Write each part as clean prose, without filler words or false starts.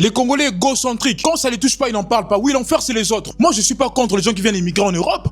Les Congolais égocentriques, quand ça les touche pas, ils n'en parlent pas. Oui, l'enfer, c'est les autres. Moi, je suis pas contre les gens qui viennent immigrer en Europe.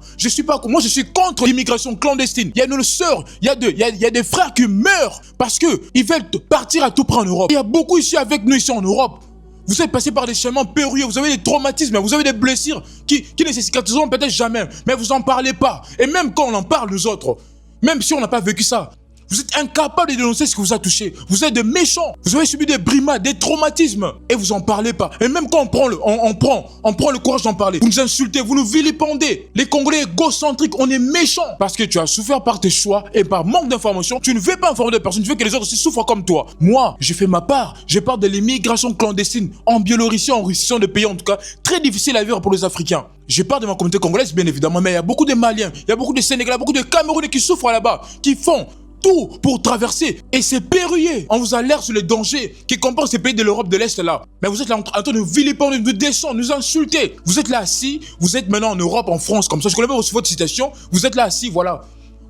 Moi, je suis contre l'immigration clandestine. Il y a nos sœurs, il y a des frères qui meurent parce que ils veulent partir à tout prix en Europe. Il y a beaucoup ici avec nous, ici en Europe. Vous êtes passé par des chemins périlleux, vous avez des traumatismes, vous avez des blessures qui ne se cicatriseront peut-être jamais. Mais vous en parlez pas. Et même quand on en parle, nous autres, même si on n'a pas vécu ça, vous êtes incapable de dénoncer ce qui vous a touché. Vous êtes des méchants. Vous avez subi des brimades, des traumatismes. Et vous en parlez pas. Et même quand on prend le courage d'en parler. Vous nous insultez, vous nous vilipendez. Les Congolais égocentriques, on est méchants. Parce que tu as souffert par tes choix et par manque d'information. Tu ne veux pas informer des personnes. Tu veux que les autres aussi souffrent comme toi. Moi, j'ai fait ma part. J'ai part de l'immigration clandestine en Biélorussie, en Russie, sont des pays en tout cas très difficiles à vivre pour les Africains. J'ai part de ma communauté congolaise, bien évidemment. Mais il y a beaucoup de Maliens, il y a beaucoup de Sénégalais, beaucoup de Camerounais qui souffrent là-bas, qui font tout pour traverser. Et c'est périlleux. On vous alerte sur les dangers qui comportent ces pays de l'Europe de l'Est là. Mais vous êtes là en train de nous vilipender, de nous descendre, nous insulter. Vous êtes là assis, vous êtes maintenant en Europe, en France, comme ça. Je connais pas votre situation. Vous êtes là assis, voilà.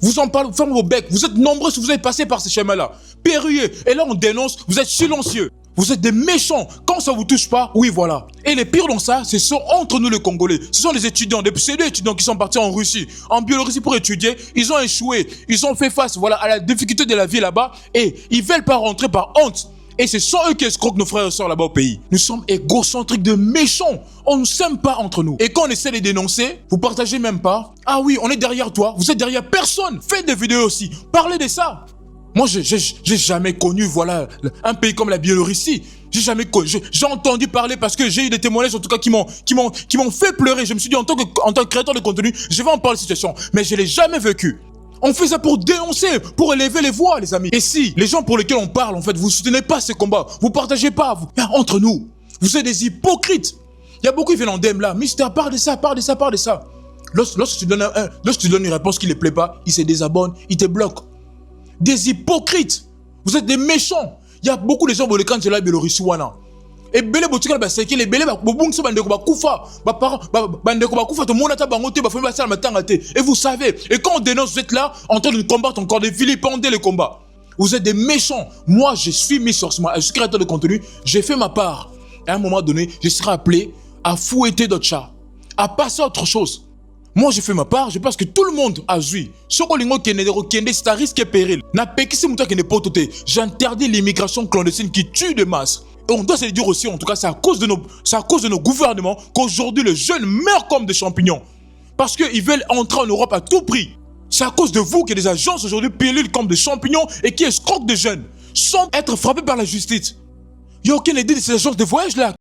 Vous en parlez, vous fermez vos becs. Vous êtes nombreux si vous avez passé par ces chemins-là. Périlleux. Et là, on dénonce. Vous êtes silencieux. Vous êtes des méchants. Quand ça vous touche pas, oui, voilà. Et les pires dans ça, ce sont entre nous les Congolais. Ce sont les étudiants, des pseudo-étudiants qui sont partis en Russie, en Biélorussie pour étudier. Ils ont échoué. Ils ont fait face, voilà, à la difficulté de la vie là-bas. Et ils veulent pas rentrer par honte. Et ce sont eux qui escroquent nos frères et sœurs là-bas au pays. Nous sommes égocentriques de méchants. On ne s'aime pas entre nous. Et quand on essaie de les dénoncer, vous partagez même pas. Ah oui, on est derrière toi. Vous êtes derrière personne. Faites des vidéos aussi. Parlez de ça. Moi, j'ai jamais connu, voilà, un pays comme la Biélorussie. J'ai jamais connu. J'ai entendu parler parce que j'ai eu des témoignages, en tout cas, qui m'ont fait pleurer. Je me suis dit, en tant que créateur de contenu, je vais en parler de cette situation. Mais je l'ai jamais vécu. On fait ça pour dénoncer, pour élever les voix, les amis. Et si les gens pour lesquels on parle, en fait, vous soutenez pas ces combats, vous partagez pas, entre nous, vous êtes des hypocrites. Il y a beaucoup qui viennent en DM là. Mister, parle de ça, parle de ça, parle de ça. Lorsque tu donnes une réponse qui ne les plaît pas, ils se désabonnent, ils te bloquent. Des hypocrites. Vous êtes des méchants. Il y a beaucoup de gens qui sont là, Biélorussie, wana. Et belé botika ba seki les belé ba bobungso bandeko ba kufa ba parents bandeko ba kufa to monata bangote ba famille ba sala matanga te. Et vous savez, et quand on dénonce, vous êtes là en train de combattre encore, de vilipender les combats. Vous êtes des méchants. Moi, je suis mis sur ce moment, je suis créateur de contenu, j'ai fait ma part. Et à un moment donné, je serai appelé à fouetter d'autres chats, à passer à autre chose. Moi, j'ai fait ma part, je pense que tout le monde a joué. C'est un risque et péril. J'interdis l'immigration clandestine qui tue de masse. Et on doit se le dire aussi, en tout cas, c'est à cause de nos gouvernements qu'aujourd'hui les jeunes meurent comme des champignons. Parce qu'ils veulent entrer en Europe à tout prix. C'est à cause de vous que des agences aujourd'hui pilulent comme des champignons et qui escroquent des jeunes sans être frappés par la justice. Il n'y a aucune idée de ces agences de voyage là.